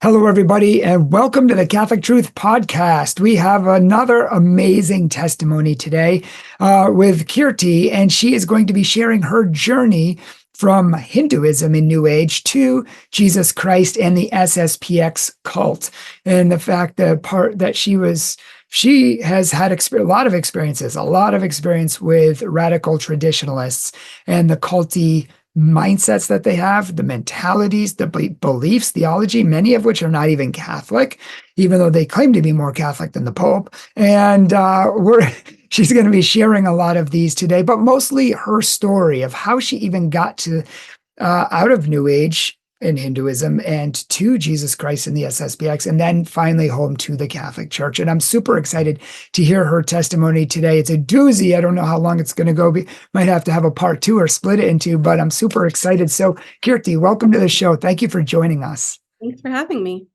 Hello, everybody, and welcome to the Catholic Truth Podcast. We have another amazing testimony today with Kirti, and she is going to be sharing her journey from Hinduism in New Age to Jesus Christ and the SSPX cult, and the fact that she has had a lot of experience with radical traditionalists and the culty mindsets that they have, the mentalities, the beliefs, theology, many of which are not even Catholic, even though they claim to be more Catholic than the Pope. And she's going to be sharing a lot of these today, but mostly her story of how she even got to out of New Age in Hinduism and to Jesus Christ in the SSPX, and then finally home to the Catholic Church. And I'm super excited to hear her testimony today. It's a doozy. I don't know how long it's going to go. We might have to have a part two or split it into, but I'm super excited. So Kirti, welcome to the show. Thank you for joining us. Thanks for having me.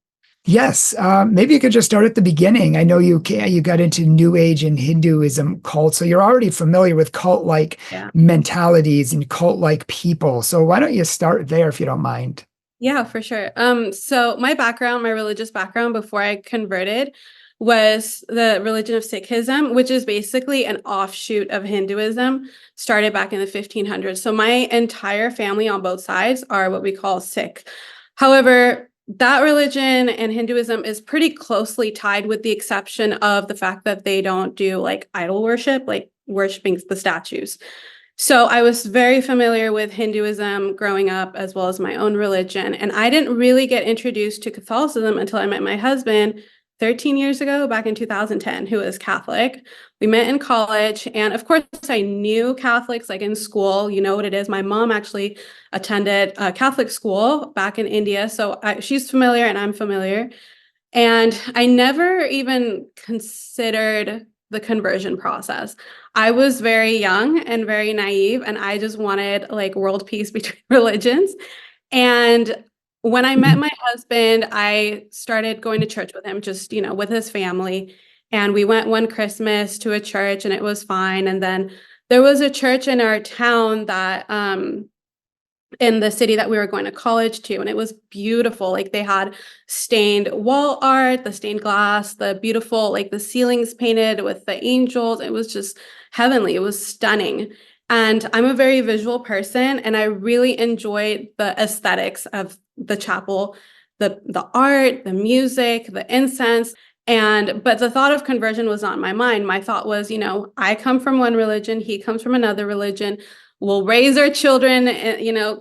Yes, maybe you could just start at the beginning. I know you got into New Age and Hinduism cult, so you're already familiar with cult-like mentalities and cult-like people. So why don't you start there if you don't mind? Yeah, for sure. So my religious background before I converted was the religion of Sikhism, which is basically an offshoot of Hinduism, started back in the 1500s. So my entire family on both sides are what we call Sikh. However, that religion and Hinduism is pretty closely tied, with the exception of the fact that they don't do like idol worship, like worshiping the statues. So I was very familiar with Hinduism growing up, as well as my own religion. And I didn't really get introduced to Catholicism until I met my husband 13 years ago, back in 2010, who is Catholic. We met in college. And of course, I knew Catholics like in school. You know what it is. My mom actually attended a Catholic school back in India. So she's familiar and I'm familiar. And I never even considered the conversion process. I was very young and very naive, and I just wanted like world peace between religions. And when I met my husband, I started going to church with him, just, with his family. And we went one Christmas to a church and it was fine. And then there was a church in our town that, in the city that we were going to college to, and it was beautiful. Like they had stained wall art, the stained glass, the beautiful, like the ceilings painted with the angels. It was just heavenly. It was stunning. And I'm a very visual person, and I really enjoyed the aesthetics of the chapel, the art, the music, the incense. But the thought of conversion was not in my mind. My thought was, I come from one religion, he comes from another religion. We'll raise our children,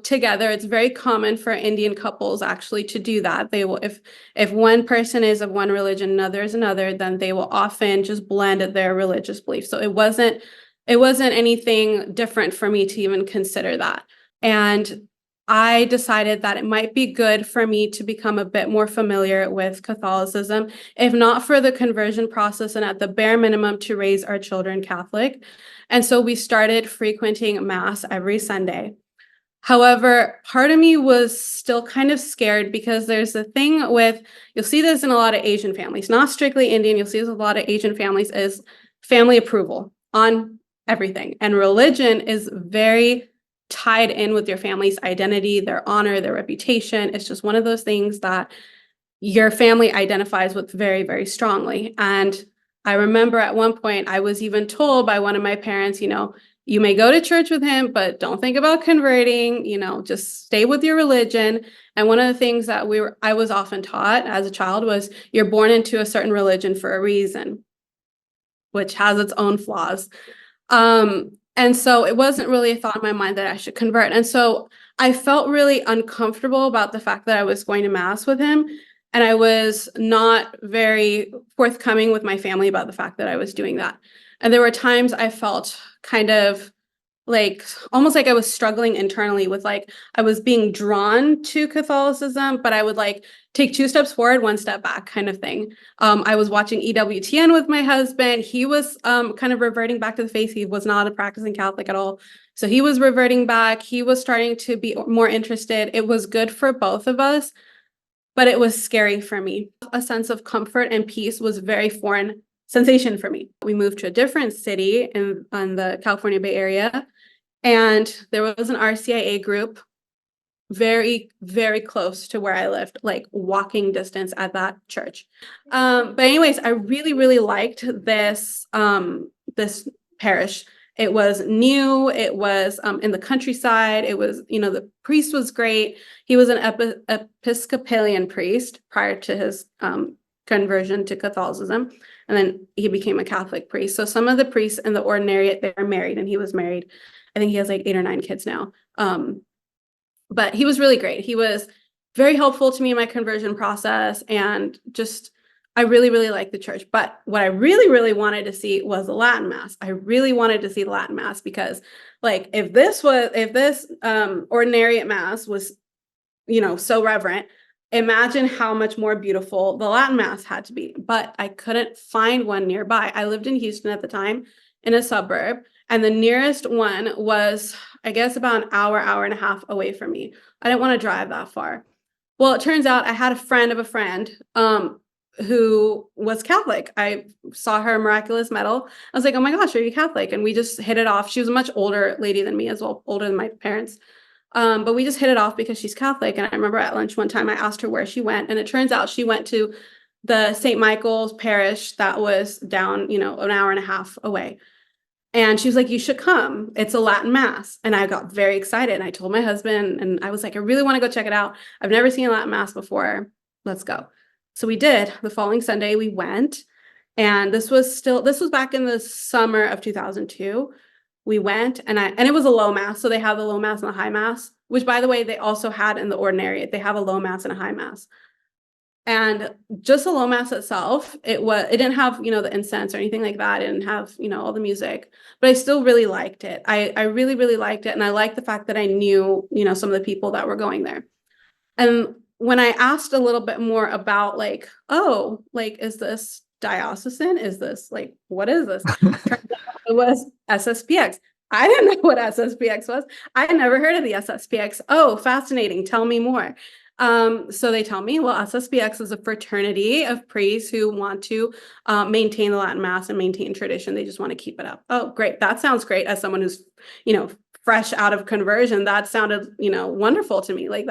together. It's very common for Indian couples actually to do that. They will, if one person is of one religion, another is another, then they will often just blend their religious beliefs. So it wasn't anything different for me to even consider that. And I decided that it might be good for me to become a bit more familiar with Catholicism, if not for the conversion process, and at the bare minimum to raise our children Catholic. And so we started frequenting Mass every Sunday. However, part of me was still kind of scared, because there's a thing with, you'll see this in a lot of Asian families, not strictly Indian, you'll see this in a lot of Asian families, is family approval on everything. And religion is very tied in with your family's identity, their honor, their reputation. It's just one of those things that your family identifies with very, very strongly. And I remember at one point I was even told by one of my parents, you may go to church with him, but don't think about converting, just stay with your religion. And one of the things that I was often taught as a child was, you're born into a certain religion for a reason, which has its own flaws. And so it wasn't really a thought in my mind that I should convert. And so I felt really uncomfortable about the fact that I was going to Mass with him. And I was not very forthcoming with my family about the fact that I was doing that. And there were times I felt kind of like, almost like I was struggling internally with, like, I was being drawn to Catholicism, but I would like take 2 steps forward, 1 step back kind of thing. I was watching EWTN with my husband. He was kind of reverting back to the faith. He was not a practicing Catholic at all. So he was reverting back. He was starting to be more interested. It was good for both of us, but it was scary for me. A sense of comfort and peace was very foreign sensation for me. We moved to a different city in the California Bay Area, and there was an RCIA group very, very close to where I lived, like walking distance at that church. But anyways, I really, really liked this, this parish. It was new. It was in the countryside. It was, the priest was great. He was an Episcopalian priest prior to his conversion to Catholicism. And then he became a Catholic priest. So some of the priests in the ordinariate, they are married, and he was married. I think he has like 8 or 9 kids now. But he was really great. He was very helpful to me in my conversion process, and just, I really, really liked the church. But what I really, really wanted to see was the Latin Mass. I really wanted to see the Latin Mass because, like, if this ordinariate Mass was, so reverent, imagine how much more beautiful the Latin Mass had to be. But I couldn't find one nearby. I lived in Houston at the time, in a suburb, and the nearest one was, I guess, about an hour and a half away from me. I didn't want to drive that far. Well, it turns out I had a friend of a friend who was Catholic. I saw her miraculous medal. I was like, oh my gosh, are you Catholic? And we just hit it off. She was a much older lady than me as well, older than my parents. But we just hit it off because she's Catholic. And I remember at lunch one time I asked her where she went, and it turns out she went to the St. Michael's parish that was down, an hour and a half away. And she was like, you should come. It's a Latin Mass. And I got very excited. And I told my husband, and I was like, I really want to go check it out. I've never seen a Latin Mass before. Let's go. So we did. The following Sunday we went. And this was back in the summer of 2002. We went, and it was a low Mass. So they have the low Mass and the high Mass, which, by the way, they also had in the ordinariate. They have a low Mass and a high Mass. And just the low Mass itself, it didn't have, the incense or anything like that. It didn't have, all the music, but I still really liked it. I really, really liked it. And I liked the fact that I knew, some of the people that were going there. And when I asked a little bit more about, like, oh, like, is this diocesan? Is this, like, what is this? It was SSPX. I didn't know what SSPX was. I had never heard of the SSPX. Oh, fascinating. Tell me more. So they tell me, well, SSPX is a fraternity of priests who want to maintain the Latin Mass and maintain tradition. They just want to keep it up. Oh, great. That sounds great. As someone who's, fresh out of conversion, that sounded, wonderful to me. Like,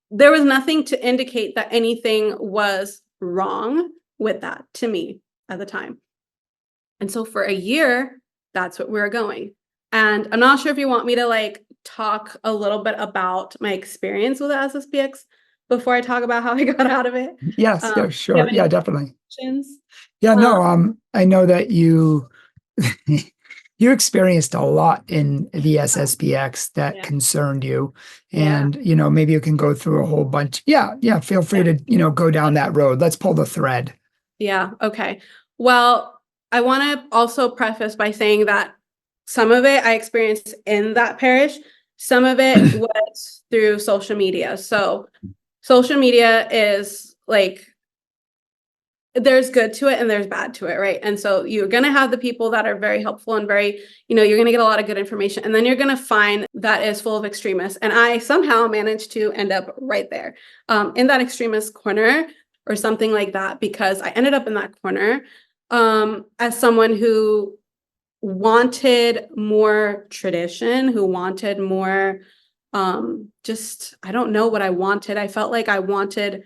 there was nothing to indicate that anything was wrong with that to me at the time. And so for a year, that's what we were going. And I'm not sure if you want me to, like, talk a little bit about my experience with the SSPX before I talk about how I got out of it. Yes, yeah, sure. Yeah, definitely. Questions? Yeah, no, I know that you you experienced a lot in the SSPX that concerned you. And, maybe you can go through a whole bunch. Yeah, feel free to, go down that road. Let's pull the thread. Yeah, okay. Well, I want to also preface by saying that some of it I experienced in that parish. Some of it was through social media. So social media is, like, there's good to it and there's bad to it, right? And so you're going to have the people that are very helpful and very, you're going to get a lot of good information. And then you're going to find that is full of extremists. And I somehow managed to end up right there in that extremist corner or something like that, because I ended up in that corner as someone who wanted more tradition, who wanted more, just, I don't know what I wanted. I felt like I wanted,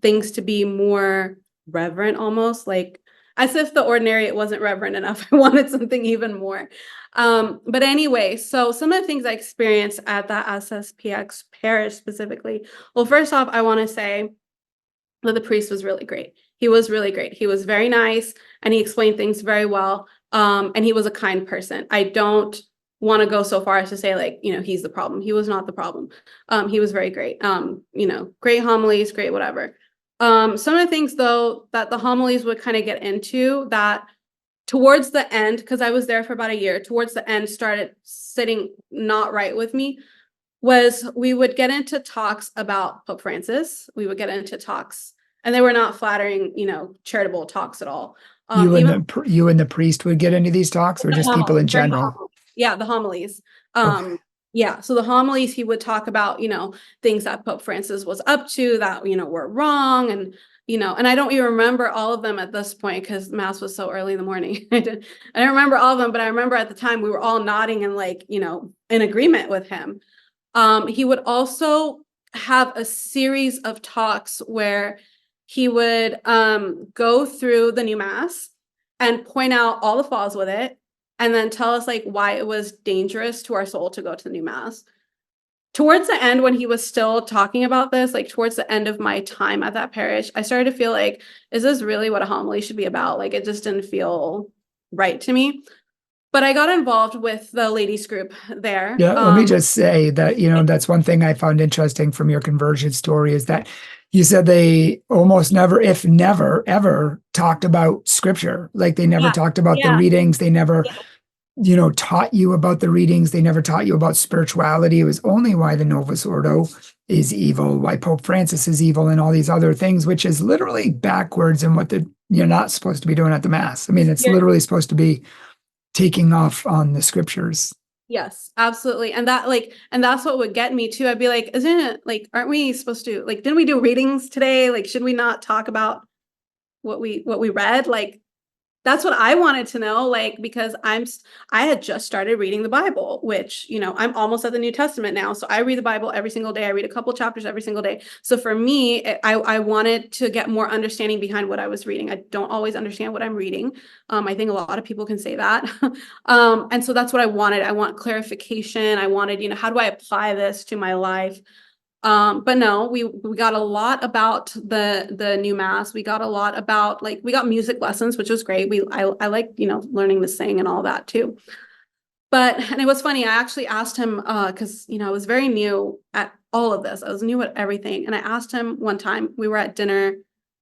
things to be more reverent, almost like as if the ordinariate wasn't reverent enough. I wanted something even more. But anyway, so some of the things I experienced at that SSPX parish specifically. Well, first off, I want to say that the priest was really great. He was really great. He was very nice and he explained things very well. And he was a kind person. I don't want to go so far as to say, like, he's the problem. He was not the problem. He was very great. Great homilies, great whatever. Some of the things, though, that the homilies would kind of get into, that towards the end, because I was there for about a year, towards the end started sitting not right with me, was we would get into talks about Pope Francis. We would get into talks, and they were not flattering, charitable talks at all. You and the priest would get into these talks, or just people in general? Yeah, the homilies. Okay. Yeah, so the homilies, he would talk about, things that Pope Francis was up to that, were wrong. And, and I don't even remember all of them at this point because Mass was so early in the morning. I don't remember all of them, but I remember at the time we were all nodding and, like, in agreement with him. He would also have a series of talks where he would go through the new mass and point out all the flaws with it, and then tell us like why it was dangerous to our soul to go to the new mass. Towards the end, when he was still talking about this, like towards the end of my time at that parish, I started to feel like, is this really what a homily should be about? Like, it just didn't feel right to me. But I got involved with the ladies group there. Yeah, let me just say that, that's one thing I found interesting from your conversion story is that you said they almost never, if never, ever talked about scripture. Like they never Yeah, talked about the yeah, readings. They never, yeah. taught you about the readings. They never taught you about spirituality. It was only why the Novus Ordo is evil, why Pope Francis is evil, and all these other things, which is literally backwards in what you're not supposed to be doing at the Mass. I mean, it's Yeah. literally supposed to be taking off on the scriptures. Yes, absolutely. And that's what would get me too. I'd be like, isn't it like, aren't we supposed to, like, didn't we do readings today? Like, should we not talk about what we read? Like, that's what I wanted to know, like, because I had just started reading the Bible, which, I'm almost at the New Testament now. So I read the Bible every single day. I read a couple chapters every single day. So for me, I wanted to get more understanding behind what I was reading. I don't always understand what I'm reading. I think a lot of people can say that. And so that's what I wanted. I want clarification. I wanted, how do I apply this to my life? But no, we got a lot about the new mass. We got a lot about we got music lessons, which was great. I like, learning to sing and all that too. And it was funny. I actually asked him, because, I was very new at all of this. I was new at everything. And I asked him one time, we were at dinner.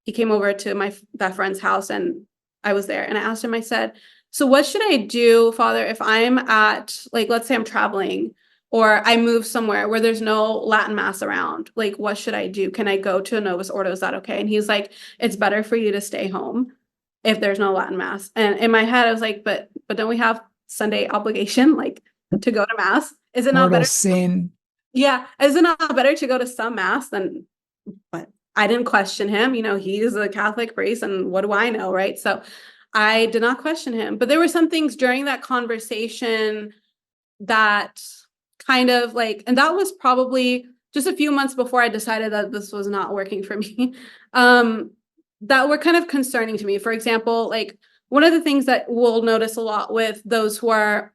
He came over to that friend's house and I was there. And I asked him, I said, so what should I do, Father, if I'm at, let's say I'm traveling or I move somewhere where there's no Latin mass around? Like, what should I do? Can I go to a Novus Ordo? Is that okay? And he's like, it's better for you to stay home if there's no Latin mass. And in my head, I was like, but don't we have Sunday obligation, to go to mass? Is it not Mortal better? sin. Yeah. Is it not better to go to some mass than, but I didn't question him. He's a Catholic priest and what do I know? Right. So I did not question him, but there were some things during that conversation that kind of and that was probably just a few months before I decided that this was not working for me, that were kind of concerning to me. For example, one of the things that we'll notice a lot with those who are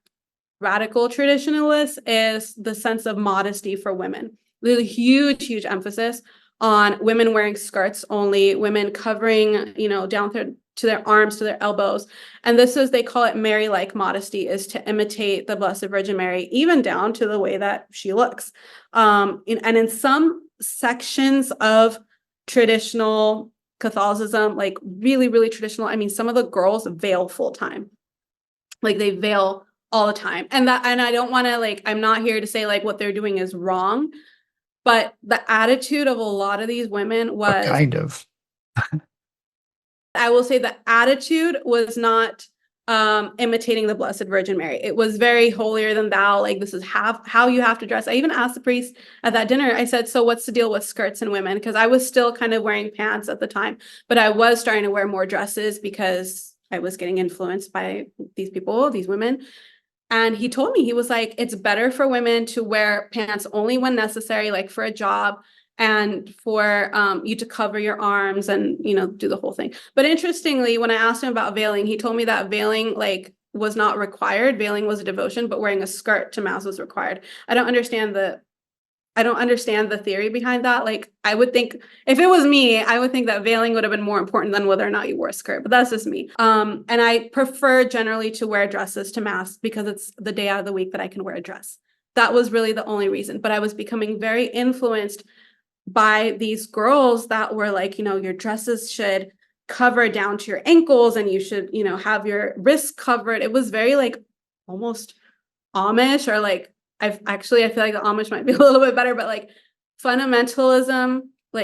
radical traditionalists is the sense of modesty for women. There's a huge, huge emphasis on women wearing skirts only, women covering, down to their arms, to their elbows. And this is, they call it Mary-like modesty, is to imitate the Blessed Virgin Mary, even down to the way that she looks. And in some sections of traditional Catholicism, really, really traditional, I mean, some of the girls veil full time. They veil all the time. And I don't want to, I'm not here to say what they're doing is wrong, but the attitude of a lot of these women was kind of. I will say the attitude was not imitating the Blessed Virgin Mary. It was very holier than thou. This is how you have to dress. I even asked the priest at that dinner, I said, so what's the deal with skirts and women? Because I was still kind of wearing pants at the time, but I was starting to wear more dresses because I was getting influenced by these people, these women. And he told me, he was like, it's better for women to wear pants only when necessary, for a job, and for you to cover your arms and, do the whole thing. But interestingly, when I asked him about veiling, he told me that veiling, was not required. Veiling was a devotion, but wearing a skirt to mass was required. I don't understand the theory behind that. I would think if it was me, I would think that veiling would have been more important than whether or not you wore a skirt, but that's just me. And I prefer generally to wear dresses to mass because it's the day out of the week that I can wear a dress. That was really the only reason, but I was becoming very influenced by these girls that were your dresses should cover down to your ankles and you should, have your wrists covered. It was very almost Amish, or I feel like the Amish might be a little bit better, but fundamentalism,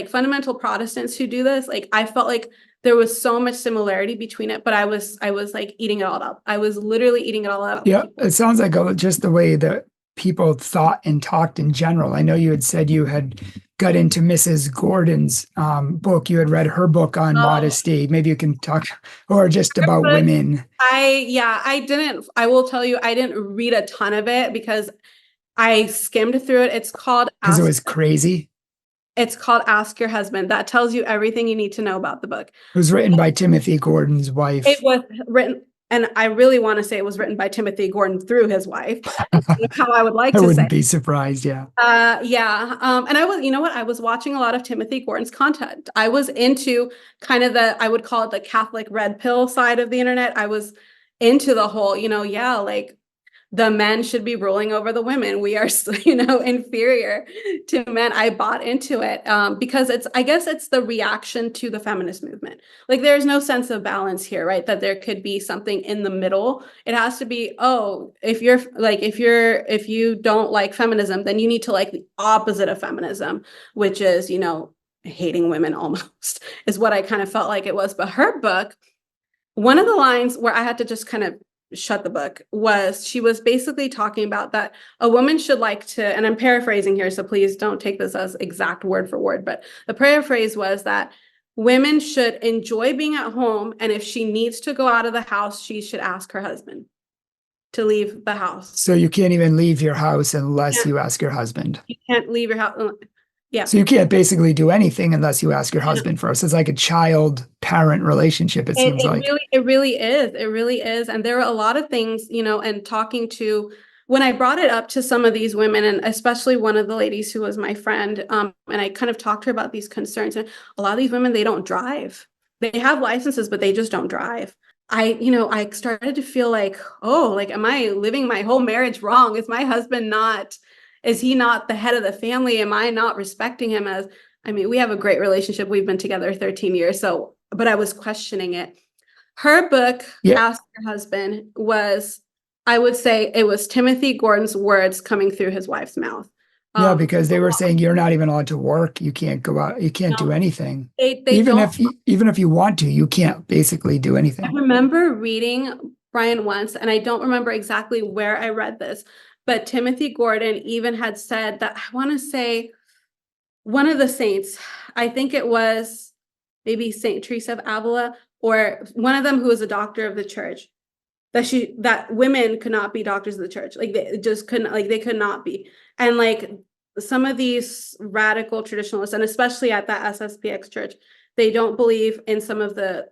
fundamental Protestants who do this, I felt like there was so much similarity between it, but I was eating it all up. I was literally eating it all up. Yeah, it sounds like just the way that people thought and talked in general. I know you had said you had got into Mrs. Gordon's book. You had read her book on modesty. Maybe you can talk, or just about women. I will tell you, I didn't read a ton of it because I skimmed through it. Because it was crazy. It's called Ask Your Husband. That tells you everything you need to know about the book. It was written by Timothy Gordon's wife. It was written, and I really want to say it was written by Timothy Gordon through his wife. How I would like I to wouldn't say. be surprised. Yeah. Yeah. And I was, you know what? I was watching a lot of Timothy Gordon's content. I was into kind of I would call it the Catholic red pill side of the internet. I was into the whole, yeah, like the men should be ruling over the women. We are, inferior to men. I bought into it because I guess it's the reaction to the feminist movement. Like there's no sense of balance here, right? That there could be something in the middle. It has to be, if you don't like feminism, then you need to like the opposite of feminism, which is, hating women almost is what I kind of felt like it was. But her book, one of the lines where I had to just kind of shut the book was she was basically talking about that a woman should like to, and I'm paraphrasing here, so please don't take this as exact word for word, but the paraphrase was that women should enjoy being at home, and if she needs to go out of the house, she should ask her husband to leave the house. So you can't even leave your house unless you ask your husband. You can't leave your house. Yeah. So you can't basically do anything unless you ask your husband first. It's like a child-parent relationship, it seems like. It really is. It really is. And there are a lot of things, and talking to, when I brought it up to some of these women, and especially one of the ladies who was my friend, and I kind of talked to her about these concerns. And a lot of these women, they don't drive. They have licenses, but they just don't drive. I started to feel like, am I living my whole marriage wrong? Is he not the head of the family? Am I not respecting him we have a great relationship. We've been together 13 years. So, but I was questioning it. Her book, Ask Your Husband, I would say it was Timothy Gordon's words coming through his wife's mouth. Yeah, because they were saying you're not even allowed to work. You can't go out. You can't do anything. Even if you want to, you can't basically do anything. I remember reading Bryan once, and I don't remember exactly where I read this, but Timothy Gordon even had said that, I want to say one of the saints, I think it was maybe Saint Teresa of Avila, or one of them who was a doctor of the church, that women could not be doctors of the church. Like they just couldn't, like they could not be. And like some of these radical traditionalists, and especially at that SSPX church, they don't believe in some of the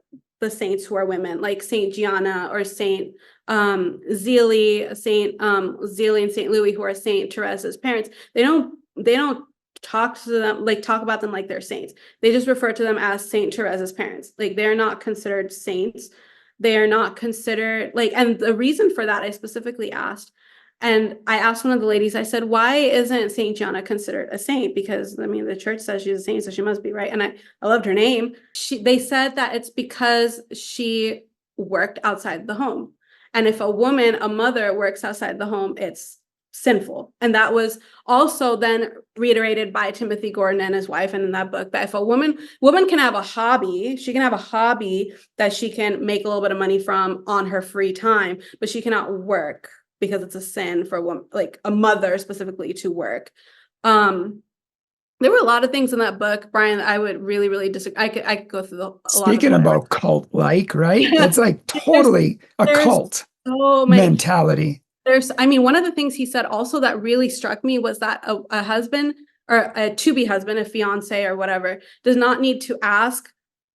saints who are women, like Saint Gianna or Saint Zelie, Saint Zelie and Saint Louis, who are Saint Teresa's parents. They don't talk to them, like talk about them like they're saints. They just refer to them as Saint Teresa's parents. Like they're not considered saints. They are not considered and the reason for that I specifically asked, and I asked one of the ladies, I said, why isn't Saint Gianna considered a saint? Because the church says she's a saint, so she must be, right? And I loved her name. They said that it's because she worked outside the home. And if a mother works outside the home, it's sinful. And that was also then reiterated by Timothy Gordon and his wife, and in that book, that if a woman can have a hobby, she can have a hobby that she can make a little bit of money from on her free time, but she cannot work because it's a sin for a woman, like a mother specifically, to work. There were a lot of things in that book, Bryan, I would really, really disagree. I could go through a lot of Speaking about cult-like, right? That's like totally a cult mentality. One of the things he said also that really struck me was that a husband, or a to-be husband, a fiance or whatever, does not need to ask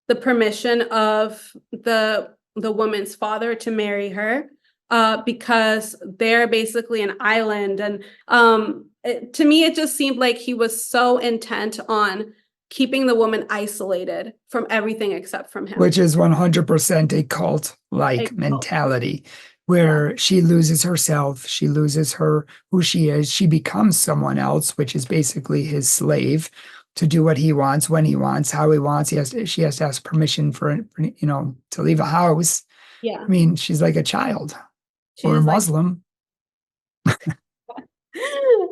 the permission of the woman's father to marry her, because they're basically an island. And to me, it just seemed like he was so intent on keeping the woman isolated from everything except from him. Which is 100% a cult-like mentality, where she loses herself, she loses who she is, she becomes someone else, which is basically his slave, to do what he wants, when he wants, how he wants. She has to ask permission for to leave a house. Yeah. She's like a child. Or Muslim.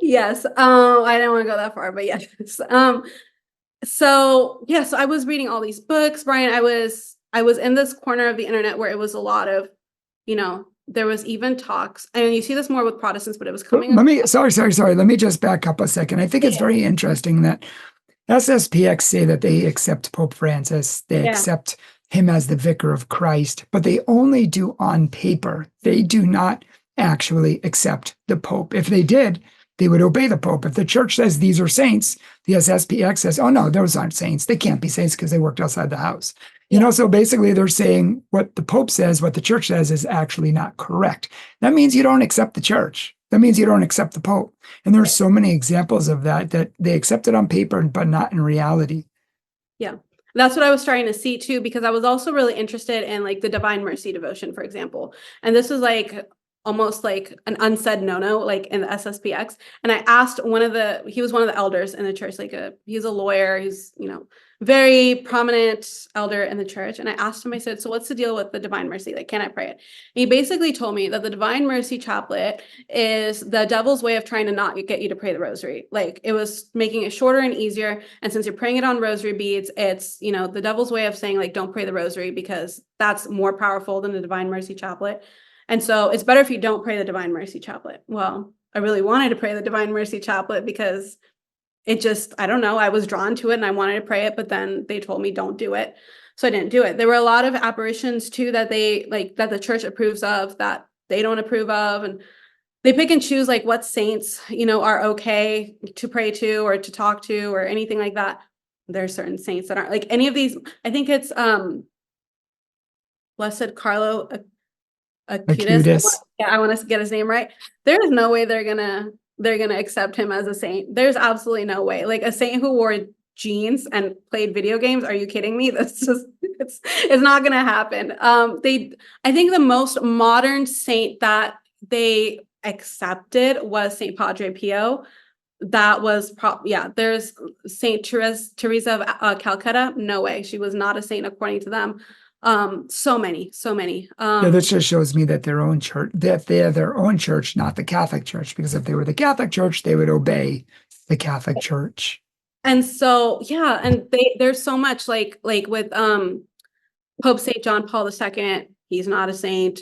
Yes. I don't want to go that far, but yes. So I was reading all these books, Bryan. I was in this corner of the internet where it was a lot of, there was even talks, and you see this more with Protestants, but it was coming up. Sorry. Let me just back up a second. I think it's very interesting that SSPX say that they accept Pope Francis. They accept him as the vicar of Christ, but they only do on paper. They do not actually accept the Pope. If they did, they would obey the Pope. If the church says these are saints, the SSPX says, oh no, those aren't saints. They can't be saints because they worked outside the house. You know, so basically they're saying what the Pope says, what the church says is actually not correct. That means you don't accept the church. That means you don't accept the Pope. And there's so many examples of that they accept it on paper, but not in reality. Yeah. That's what I was starting to see too, because I was also really interested in like the Divine Mercy devotion, for example. And this was like almost like an unsaid no-no, like in the SSPX. And I asked he was one of the elders in the church, he's a lawyer, he's, very prominent elder in the church. And I asked him, I said, so what's the deal with the Divine Mercy? Like, can I pray it? And he basically told me that the Divine Mercy Chaplet is the devil's way of trying to not get you to pray the rosary. Like, it was making it shorter and easier. And since you're praying it on rosary beads, it's, the devil's way of saying, like, don't pray the rosary because that's more powerful than the Divine Mercy Chaplet. And so it's better if you don't pray the Divine Mercy Chaplet. Well, I really wanted to pray the Divine Mercy Chaplet because it just, I don't know, I was drawn to it and I wanted to pray it, but then they told me don't do it. So I didn't do it. There were a lot of apparitions too that that the church approves of that they don't approve of. And they pick and choose like what saints, are okay to pray to or to talk to or anything like that. There's certain saints that aren't like any of these. I think it's Blessed Carlo Acutis. I want to get his name right. There is no way they're gonna accept him as a saint. There's absolutely no way. Like a saint who wore jeans and played video games. Are you kidding me? That's just it's not gonna happen. I think the most modern saint that they accepted was Saint Padre Pio. That was there's Saint Teresa of Calcutta. No way. She was not a saint according to them. So many. Yeah, that just shows me that they're their own church, not the Catholic Church, because if they were the Catholic Church, they would obey the Catholic Church. And so, yeah, and there's so much like with Pope St. John Paul II, he's not a saint,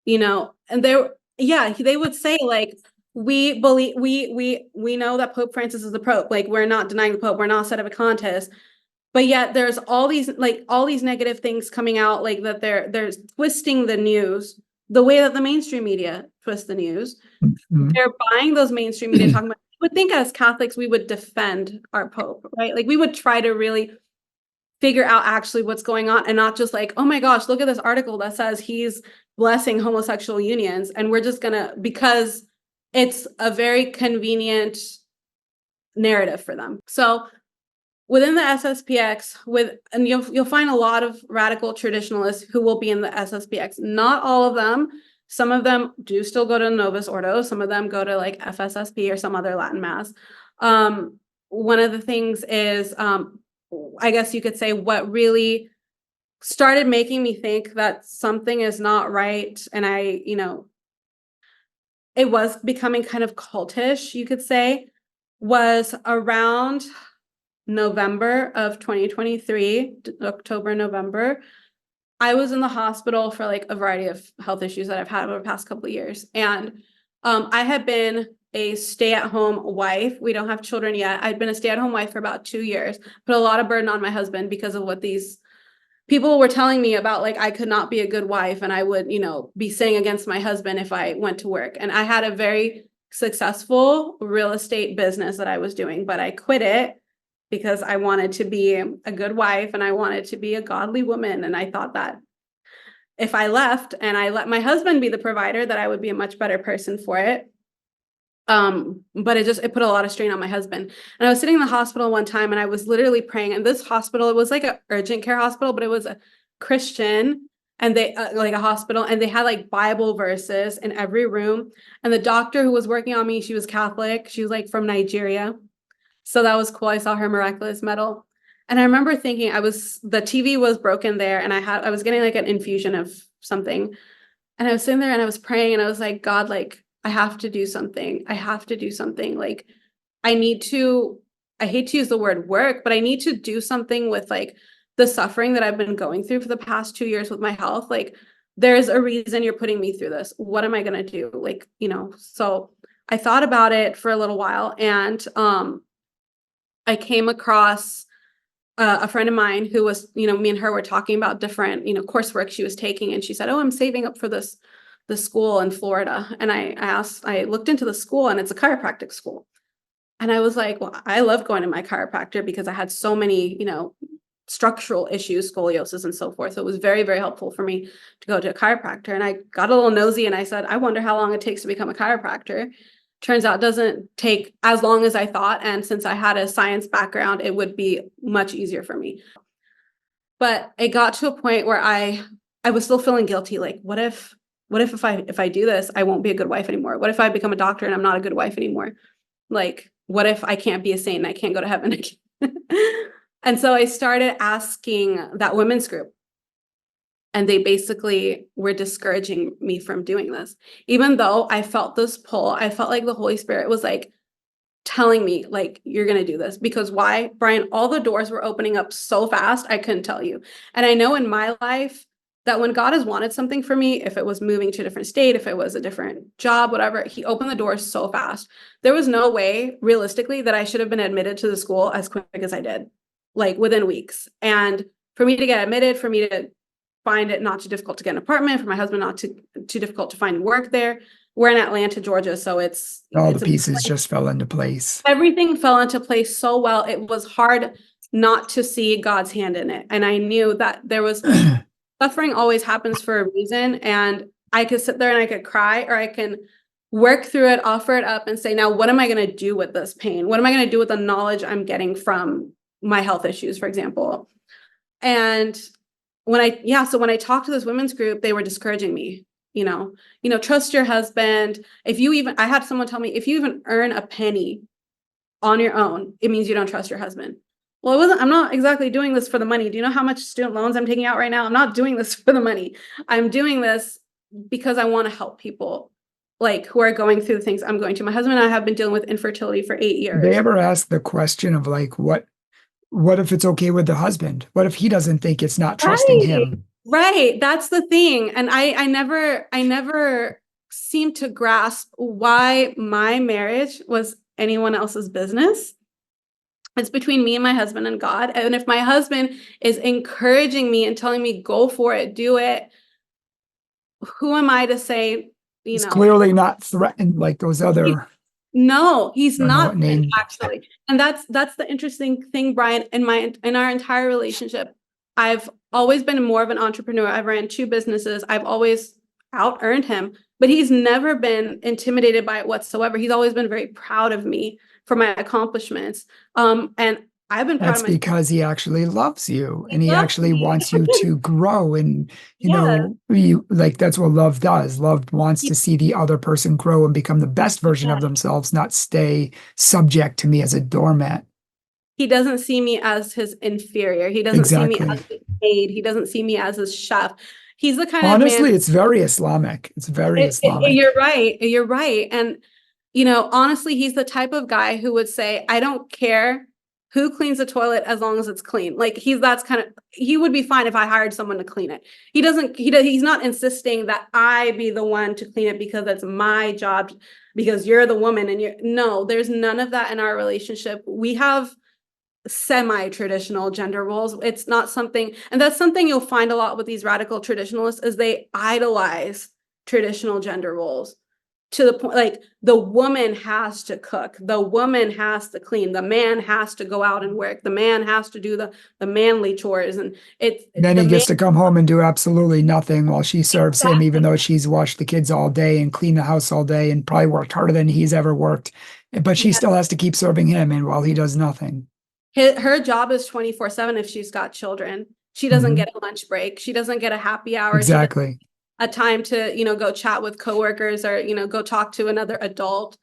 and they would say like, we believe we know that Pope Francis is the Pope, like we're not denying the Pope, we're not set of a contest. But yet there's all these negative things coming out, like that they're twisting the news the way that the mainstream media twists the news. Mm-hmm. They're buying those mainstream media talking about, I would think as Catholics, we would defend our Pope, right? Like we would try to really figure out actually what's going on and not just like, oh my gosh, look at this article that says he's blessing homosexual unions. And we're just because it's a very convenient narrative for them. So within the SSPX, and you'll find a lot of radical traditionalists who will be in the SSPX. Not all of them. Some of them do still go to Novus Ordo. Some of them go to like FSSP or some other Latin mass. One of the things is, I guess you could say, what really started making me think that something is not right, and it was becoming kind of cultish, you could say, was around November of 2023, October, November. I was in the hospital for like a variety of health issues that I've had over the past couple of years. And I had been a stay-at-home wife. We don't have children yet. I'd been a stay-at-home wife for about 2 years, put a lot of burden on my husband because of what these people were telling me about, like I could not be a good wife and I would, be sinning against my husband if I went to work. And I had a very successful real estate business that I was doing, but I quit it because I wanted to be a good wife and I wanted to be a godly woman. And I thought that if I left and I let my husband be the provider, that I would be a much better person for it. But it put a lot of strain on my husband. And I was sitting in the hospital one time and I was literally praying. And this hospital, it was like an urgent care hospital, but it was a Christian and they like a hospital, and they had like Bible verses in every room. And the doctor who was working on me, she was Catholic. She was like from Nigeria. So that was cool. I saw her miraculous medal. And I remember thinking the TV was broken there and I was getting like an infusion of something. And I was sitting there and I was praying and I was like, God, like, I have to do something. I have to do something. Like, I hate to use the word work, but I need to do something with like the suffering that I've been going through for the past 2 years with my health. Like, there's a reason you're putting me through this. What am I going to do? Like, so I thought about it for a little while, and I came across a friend of mine who was, me and her were talking about different, coursework she was taking. And she said, oh, I'm saving up for this the school in Florida. And I looked into the school, and it's a chiropractic school. And I was like, well, I love going to my chiropractor because I had so many, structural issues, scoliosis and so forth. So it was very, very helpful for me to go to a chiropractor. And I got a little nosy and I said, I wonder how long it takes to become a chiropractor. Turns out it doesn't take as long as I thought. And since I had a science background, it would be much easier for me. But it got to a point where I was still feeling guilty. Like, what if I do this, I won't be a good wife anymore? What if I become a doctor and I'm not a good wife anymore? Like, what if I can't be a saint and I can't go to heaven again? And so I started asking that women's group, and they basically were discouraging me from doing this. Even though I felt this pull, I felt like the Holy Spirit was like telling me, like, you're going to do this. Because why, Bryan? All the doors were opening up so fast, I couldn't tell you. And I know in my life that when God has wanted something for me, if it was moving to a different state, if it was a different job, whatever, he opened the doors so fast. There was no way, realistically, that I should have been admitted to the school as quick as I did, like within weeks. And for me to get admitted, for me to find it not too difficult to get an apartment, for my husband not too difficult to find work there. We're in Atlanta, Georgia, so it's all the pieces just fell into place. Everything fell into place so well. It was hard not to see God's hand in it. And I knew that there was suffering always happens for a reason. And I could sit there and I could cry, or I can work through it, offer it up, and say, now, what am I going to do with this pain? What am I going to do with the knowledge I'm getting from my health issues, for example? And when I talked to this women's group, they were discouraging me, trust your husband. I had someone tell me, if you even earn a penny on your own, it means you don't trust your husband. Well, I'm not exactly doing this for the money. Do you know how much student loans I'm taking out right now? I'm not doing this for the money. I'm doing this because I want to help people, like, who are going through the things I'm going to. My husband and I have been dealing with infertility for 8 years. They ever ask the question of, like, what if it's okay with the husband? What if he doesn't think it's not trusting him? Right. That's the thing. And I never seemed to grasp why my marriage was anyone else's business. It's between me and my husband and God. And if my husband is encouraging me and telling me, go for it, do it, who am I to say, He's clearly not threatened like those other. No, he's not actually. And that's the interesting thing, Bryan. In our entire relationship, I've always been more of an entrepreneur. I've ran 2 businesses. I've always out-earned him, but he's never been intimidated by it whatsoever. He's always been very proud of me for my accomplishments. And I've been proud of myself. That's because he actually loves you, and he actually wants you to grow. And, that's what love does. Love wants to see the other person grow and become the best version of themselves, not stay subject to me as a doormat. He doesn't see me as his inferior. He doesn't see me as his maid. He doesn't see me as his chef. He's the kind of man. Honestly, it's very Islamic. It's very Islamic. You're right. And, honestly, he's the type of guy who would say, I don't care who cleans the toilet as long as it's clean. Like, he would be fine if I hired someone to clean it. He's not insisting that I be the one to clean it because it's my job, because you're the woman and no, there's none of that in our relationship. We have semi-traditional gender roles. It's not something, and that's something you'll find a lot with these radical traditionalists, is they idolize traditional gender roles to the point, like, the woman has to cook, the woman has to clean, the man has to go out and work, the man has to do the manly chores, and then he gets to come home and do absolutely nothing while she serves him, even though she's washed the kids all day and cleaned the house all day and probably worked harder than he's ever worked, but she still has to keep serving him, and while he does nothing. Her job is 24/7 if she's got children. She doesn't get a lunch break. She doesn't get a happy hour. Exactly. A time to, go chat with coworkers or, go talk to another adult.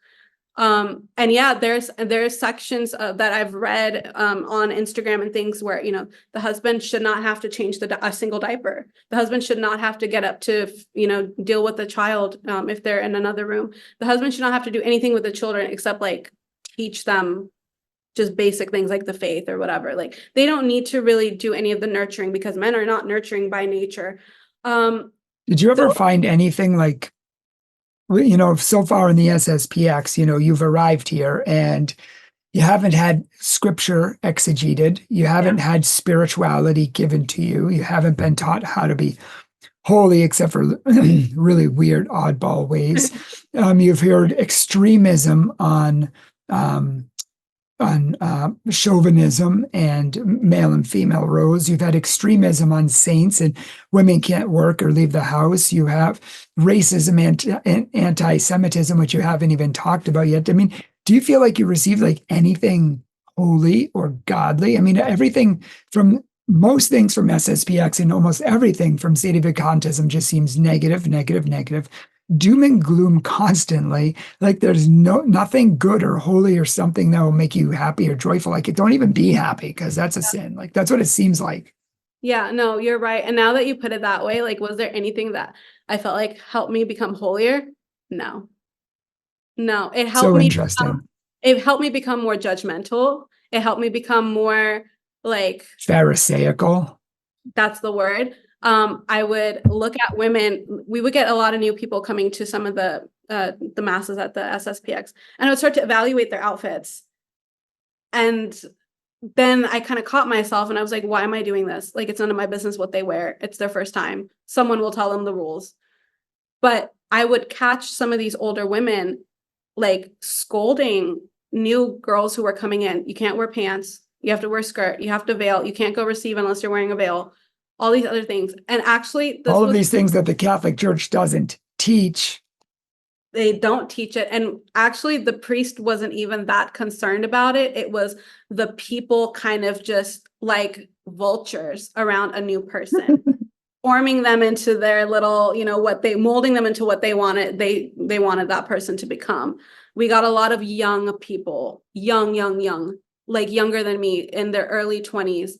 And yeah, there's sections that I've read on Instagram and things where, the husband should not have to change a single diaper. The husband should not have to get up to, deal with the child if they're in another room. The husband should not have to do anything with the children except, like, teach them just basic things like the faith or whatever. Like, they don't need to really do any of the nurturing because men are not nurturing by nature. Did you ever find anything like, so far in the SSPX, you've arrived here and you haven't had scripture exegeted, you haven't had spirituality given to you, you haven't been taught how to be holy except for really weird oddball ways. You've heard extremism on chauvinism and male and female roles. You've had extremism on saints and women can't work or leave the house. You have racism and anti-Semitism, which you haven't even talked about yet. I mean, do you feel like you received like anything holy or godly? I mean, everything from most things from SSPX and almost everything from Sedevacantism just seems negative, negative, negative, doom and gloom constantly. Like there's nothing good or holy or something that will make you happy or joyful. Like, don't even be happy because that's a sin. Like that's what it seems like. Yeah, no, you're right. And now that you put it that way, like, was there anything that I felt like helped me become holier? No. No, So interesting. it helped me become more judgmental. It helped me become more like, Pharisaical. that's the word. I would look at women. We would get a lot of new people coming to some of the masses at the SSPX, and I would start to evaluate their outfits. And then I kind of caught myself and I was like, why am I doing this? Like, it's none of my business what they wear. It's their first time. Someone will tell them the rules. But I would catch some of these older women like scolding new girls who were coming in. You can't wear pants. You have to wear a skirt. You have to veil. You can't go receive unless you're wearing a veil. All these other things. And actually, all of these things that the Catholic Church doesn't teach. They don't teach it. And actually, the priest wasn't even that concerned about it. It was the people kind of just like vultures around a new person, forming them into their little, molding them into what they wanted. They wanted that person to become. We got a lot of young people, young, like younger than me in their early 20s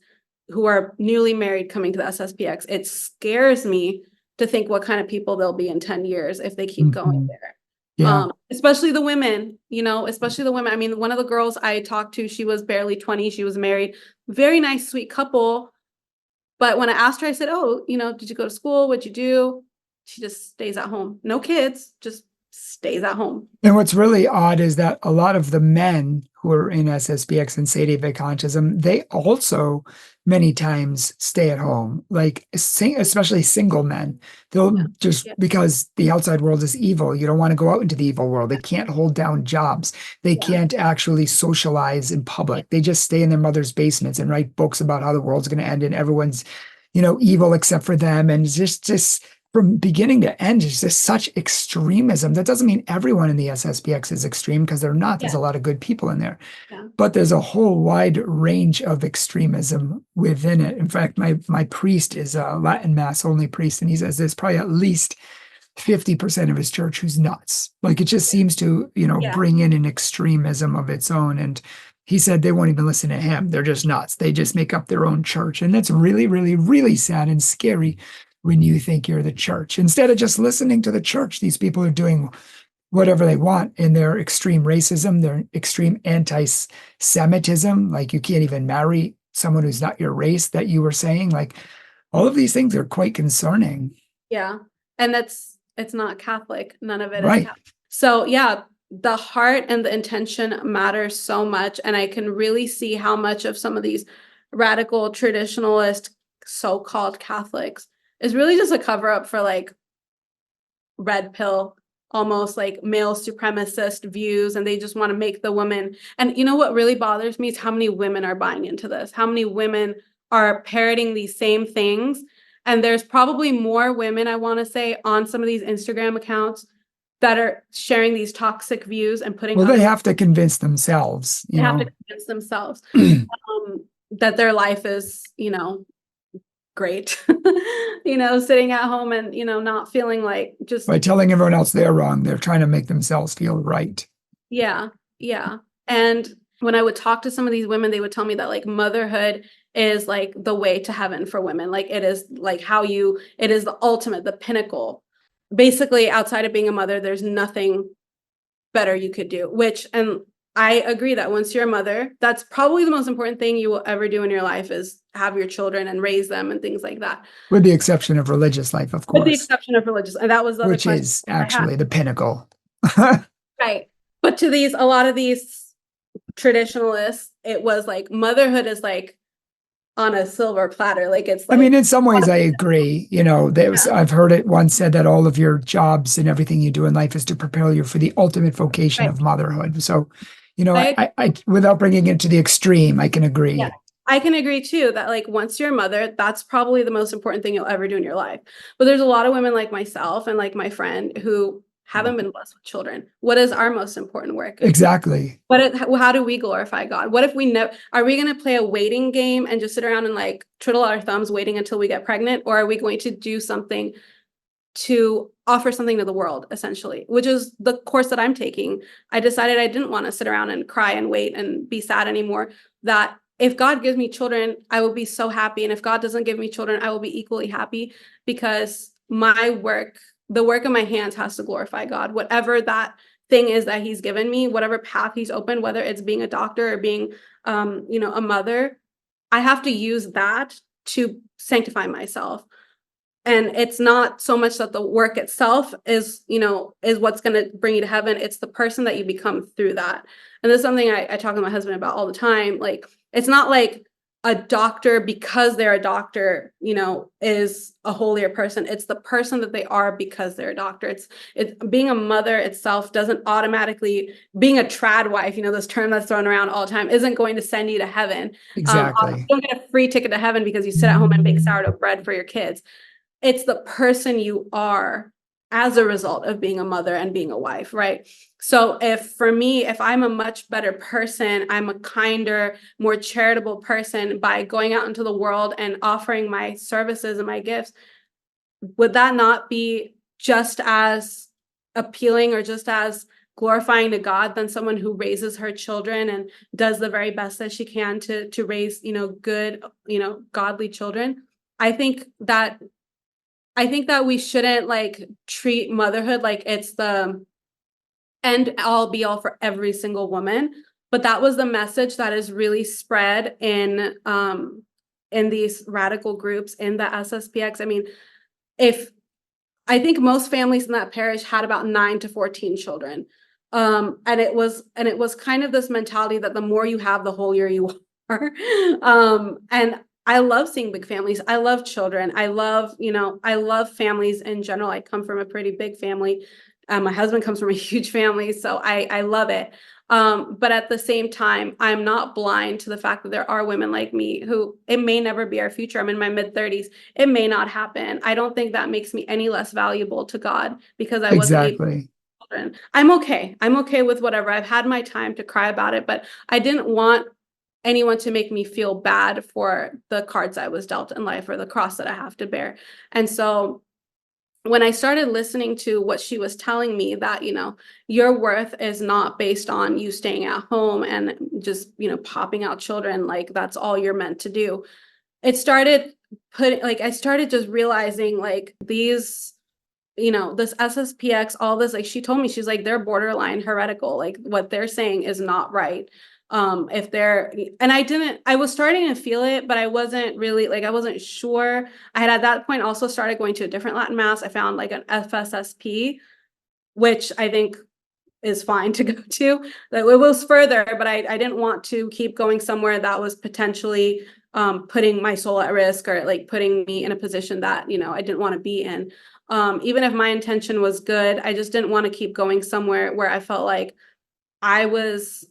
who are newly married coming to the SSPX. It scares me to think what kind of people they'll be in 10 years if they keep going there. Yeah. Especially the women, especially the women. I mean, one of the girls I talked to, she was barely 20. She was married, very nice, sweet couple. But when I asked her, I said, oh, did you go to school? What'd you do? She just stays at home. No kids, just stays at home. And what's really odd is that a lot of the men who are in SSPX and Sedevacantism, they also many times stay at home, like especially single men. They'll because the outside world is evil. You don't want to go out into the evil world. They can't hold down jobs. They can't actually socialize in public. They just stay in their mother's basements and write books about how the world's going to end and everyone's, evil except for them. And just from beginning to end, it's just such extremism. That doesn't mean everyone in the SSPX is extreme because they're not. There's a lot of good people in there. But there's a whole wide range of extremism within it. In fact, my priest is a Latin Mass only priest, and he says there's probably at least 50% of his church who's nuts. Like it just seems to, bring in an extremism of its own. And he said they won't even listen to him. They're just nuts. They just make up their own church. And that's really, really, really sad and scary when you think you're the church. Instead of just listening to the church, these people are doing whatever they want in their extreme racism, their extreme anti-Semitism. Like you can't even marry someone who's not your race that you were saying. Like all of these things are quite concerning. Yeah. And it's not Catholic. None of it is Catholic. So yeah, the heart and the intention matters so much. And I can really see how much of some of these radical traditionalist so-called Catholics is really just a cover up for like red pill, almost like male supremacist views. And they just want to make the woman. And what really bothers me is how many women are buying into this, how many women are parroting these same things. And there's probably more women, I want to say, on some of these Instagram accounts that are sharing these toxic views and putting. Well, they have to convince themselves. They have to convince themselves that their life is, great, sitting at home and, not feeling like just by telling everyone else they're wrong. They're trying to make themselves feel right. Yeah. Yeah. And when I would talk to some of these women, they would tell me that like motherhood is like the way to heaven for women. Like it is like it is the ultimate, the pinnacle. Basically, outside of being a mother, there's nothing better you could do, and I agree that once you're a mother, that's probably the most important thing you will ever do in your life is have your children and raise them and things like that. With the exception of religious life, of course. With the exception of religious, and that was the which is actually the pinnacle. Right. But to a lot of these traditionalists, it was like motherhood is like on a silver platter. Like it's I like, mean, in some ways, I agree. yeah, I've heard it once said that all of your jobs and everything you do in life is to prepare you for the ultimate vocation right. of motherhood. So, I without bringing it to the extreme, I can Yeah, agree. I can agree too that like once you're a mother, that's probably the most important thing you'll ever do in your life. But there's a lot of women like myself and like my friend who haven't been blessed with children. What is our most important work? Exactly. How do we glorify God? What if we know, are we going to play a waiting game and just sit around and like twiddle our thumbs waiting until we get pregnant? Or are we going to do something to offer something to the world, essentially, which is the course that I'm taking? I decided I didn't want to sit around and cry and wait and be sad anymore. That if God gives me children, I will be so happy. And if God doesn't give me children, I will be equally happy, because my work, the work of my hands, has to glorify God. Whatever that thing is that he's given me, whatever path he's opened, whether it's being a doctor or being, a mother, I have to use that to sanctify myself. And it's not so much that the work itself is what's going to bring you to heaven. It's the person that you become through that. And this is something I talk to my husband about all the time. Like, it's not like a doctor, because they're a doctor, is a holier person. It's the person that they are because they're a doctor. It's being a mother itself doesn't automatically, being a trad wife, this term that's thrown around all the time, isn't going to send you to heaven. You Exactly. don't get a free ticket to heaven because you sit at home and bake sourdough bread for your kids. It's the person you are as a result of being a mother and being a wife, right? So if I'm a much better person, I'm a kinder, more charitable person by going out into the world and offering my services and my gifts, would that not be just as appealing or just as glorifying to God than someone who raises her children and does the very best that she can to raise, good, godly children? I think that we shouldn't like treat motherhood like it's the end all be all for every single woman. But that was the message that is really spread in these radical groups in the SSPX. I mean, if I think most families in that parish had about 9 to 14 children. And it was kind of this mentality that the more you have, the holier you are. And I love seeing big families. I love children. I love families in general. I come from a pretty big family. My husband comes from a huge family, so I love it. But at the same time, I'm not blind to the fact that there are women like me who it may never be our future. I'm in my mid-30s. It may not happen. I don't think that makes me any less valuable to God because I wasn't able to Exactly. have children. I'm okay. I'm okay with whatever. I've had my time to cry about it, but I didn't want anyone to make me feel bad for the cards I was dealt in life or the cross that I have to bear. And so when I started listening to what she was telling me, that, your worth is not based on you staying at home and just, popping out children, like that's all you're meant to do. It started I started just realizing like these, this SSPX, all this, like she told me, she's like, they're borderline heretical. Like what they're saying is not right. If they're, and I was starting to feel it, but I wasn't really like, I wasn't sure. I had at that point also started going to a different Latin mass. I found like an FSSP, which I think is fine to go to. That it was further, but I didn't want to keep going somewhere that was potentially putting my soul at risk or like putting me in a position that, I didn't want to be in. Even if my intention was good, I just didn't want to keep going somewhere where I felt like I was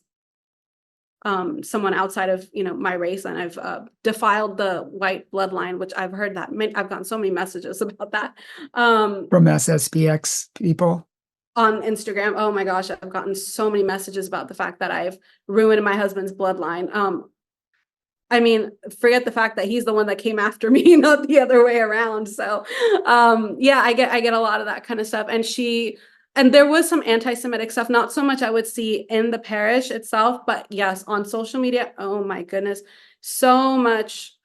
someone outside of, my race, and I've defiled the white bloodline, which I've heard that I've gotten so many messages about that. From SSPX people. On Instagram. Oh my gosh, I've gotten so many messages about the fact that I've ruined my husband's bloodline. I mean, forget the fact that he's the one that came after me, not the other way around. So, yeah, I get a lot of that kind of stuff. And there was some anti-Semitic stuff, not so much I would see in the parish itself, but yes, on social media. Oh my goodness, so much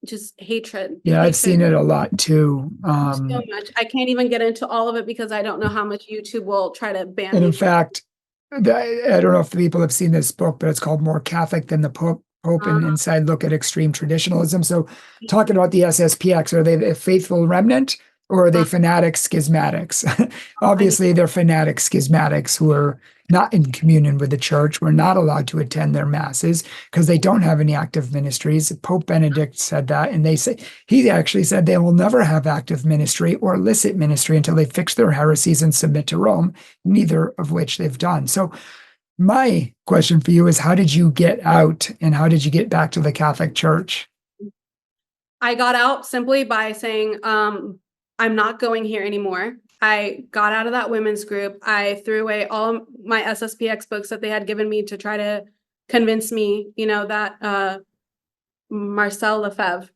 just hatred. Yeah, I've seen it a lot too. So much. I can't even get into all of it because I don't know how much YouTube will try to ban And me in from. fact, I don't know if the people have seen this book, but it's called More Catholic Than the Pope, an inside look at extreme traditionalism. So talking about the SSPX, are they a faithful remnant? Or are they fanatic schismatics? Obviously, they're fanatic schismatics who are not in communion with the church. We're not allowed to attend their masses because they don't have any active ministries. Pope Benedict said that, and he actually said they will never have active ministry or illicit ministry until they fix their heresies and submit to Rome, neither of which they've done. So my question for you is, how did you get out and how did you get back to the Catholic Church? I got out simply by saying, I'm not going here anymore. I got out of that women's group. I threw away all my SSPX books that they had given me to try to convince me, that Marcel Lefebvre.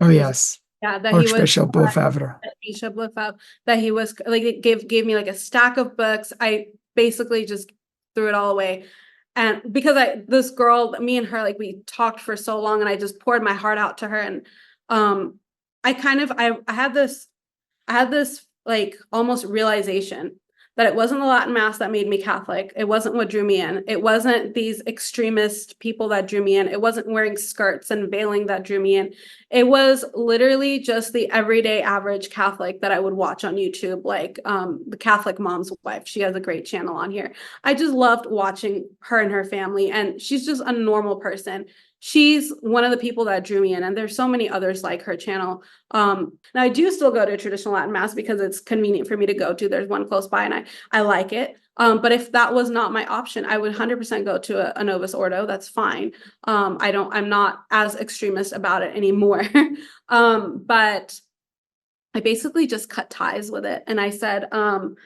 Oh, yes. Yeah, that he was Archbishop Lefebvre. Bishop Lefebvre, that he was like, it gave me like a stack of books. I basically just threw it all away. And because this girl, me and her, like we talked for so long and I just poured my heart out to her. And I had this like almost realization that it wasn't the Latin Mass that made me Catholic. It wasn't what drew me in. It wasn't these extremist people that drew me in. It wasn't wearing skirts and veiling that drew me in. It was literally just the everyday average Catholic that I would watch on YouTube, like the Catholic Mom's Wife. She has a great channel on here. I just loved watching her and her family, and she's just a normal person. She's one of the people that drew me in, and there's so many others like her channel. Now I do still go to a traditional Latin Mass because it's convenient for me to go to. There's one close by and I like it. But if that was not my option, I would 100% go to a Novus Ordo. That's fine. I'm not as extremist about it anymore. But I basically just cut ties with it. And I said, I'm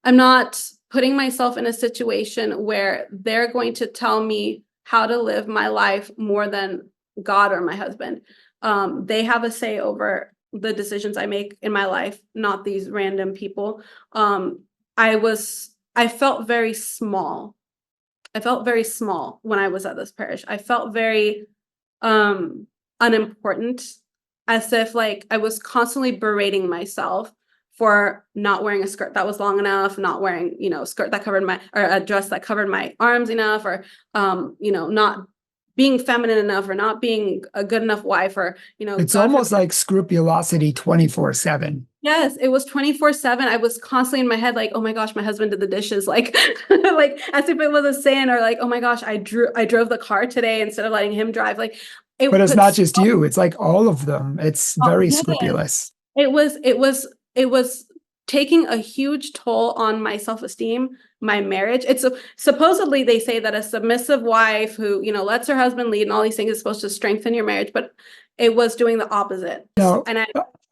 not putting myself in a situation where they're going to tell me how to live my life more than God or my husband. They have a say over the decisions I make in my life, not these random people. I felt very small. I felt very small when I was at this parish. I felt very unimportant, as if like I was constantly berating myself for not wearing a skirt that was long enough, not wearing, a skirt that covered or a dress that covered my arms enough, or, not being feminine enough, or not being a good enough wife, or, It's God almost forbid. like scrupulosity 24/7. Yes, it was 24/7. I was constantly in my head, like, oh my gosh, my husband did the dishes, like, like as if it was a sin, or like, oh my gosh, I drove the car today instead of letting him drive. Like, But it it's put not just you, it's like all of them. It's very scrupulous. It was taking a huge toll on my self-esteem, my marriage. It's supposedly they say that a submissive wife who, lets her husband lead and all these things is supposed to strengthen your marriage, but it was doing the opposite. Now, And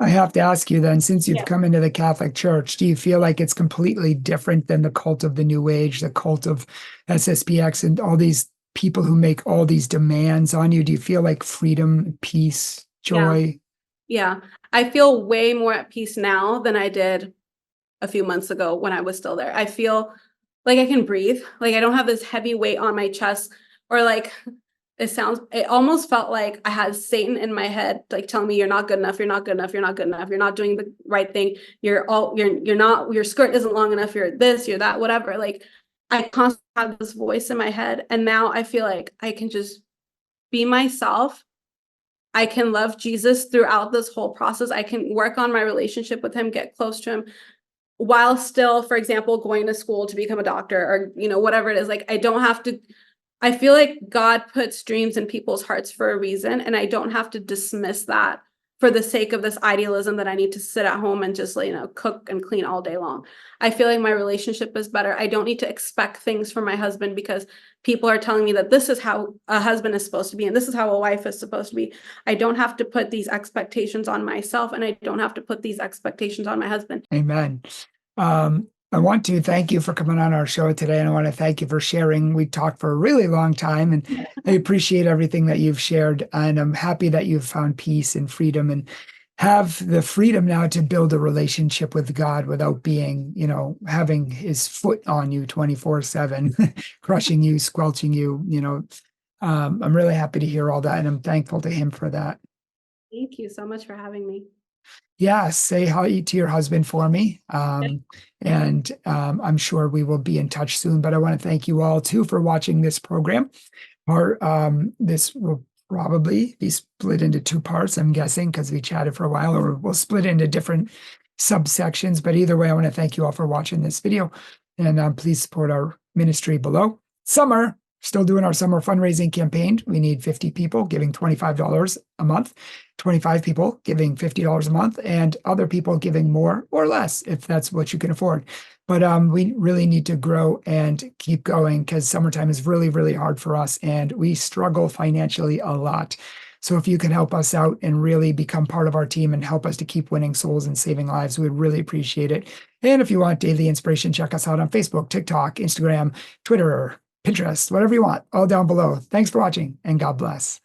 I have to ask you then, since you've yeah, come into the Catholic Church, do you feel like it's completely different than the cult of the New Age, the cult of SSPX, and all these people who make all these demands on you? Do you feel like freedom, peace, yeah, joy? yeah. I feel way more at peace now than I did a few months ago when I was still there. I feel like I can breathe. Like I don't have this heavy weight on my chest, or like it almost felt like I had Satan in my head, like telling me you're not good enough, you're not good enough, you're not good enough, you're not doing the right thing, you're not, your skirt isn't long enough, you're this, you're that, whatever. Like I constantly have this voice in my head, and now I feel like I can just be myself. I can love Jesus throughout this whole process. I can work on my relationship with him, get close to him, while still, for example, going to school to become a doctor, or, whatever it is. Like I don't have to, I feel like God puts dreams in people's hearts for a reason, and I don't have to dismiss that for the sake of this idealism that I need to sit at home and just, cook and clean all day long. I feel like my relationship is better. I don't need to expect things from my husband because people are telling me that this is how a husband is supposed to be and this is how a wife is supposed to be. I don't have to put these expectations on myself, and I don't have to put these expectations on my husband. Amen. I want to thank you for coming on our show today, and I want to thank you for sharing. We talked for a really long time, and I appreciate everything that you've shared, and I'm happy that you've found peace and freedom and have the freedom now to build a relationship with God without being, having his foot on you 24/7, crushing you, squelching you. I'm really happy to hear all that, and I'm thankful to him for that. Thank you so much for having me. Yeah, say hi to your husband for me. And I'm sure we will be in touch soon. But I want to thank you all too for watching this program. This will probably be split into two parts, I'm guessing, because we chatted for a while, or we'll split into different subsections. But either way, I want to thank you all for watching this video, and please support our ministry below. Summer, still doing our summer fundraising campaign. We need 50 people giving $25 a month, 25 people giving $50 a month, and other people giving more or less if that's what you can afford. But we really need to grow and keep going, because summertime is really, really hard for us, and we struggle financially a lot. So if you can help us out and really become part of our team and help us to keep winning souls and saving lives, we would really appreciate it. And if you want daily inspiration, check us out on Facebook, TikTok, Instagram, Twitter, Pinterest, whatever you want, all down below. Thanks for watching, and God bless.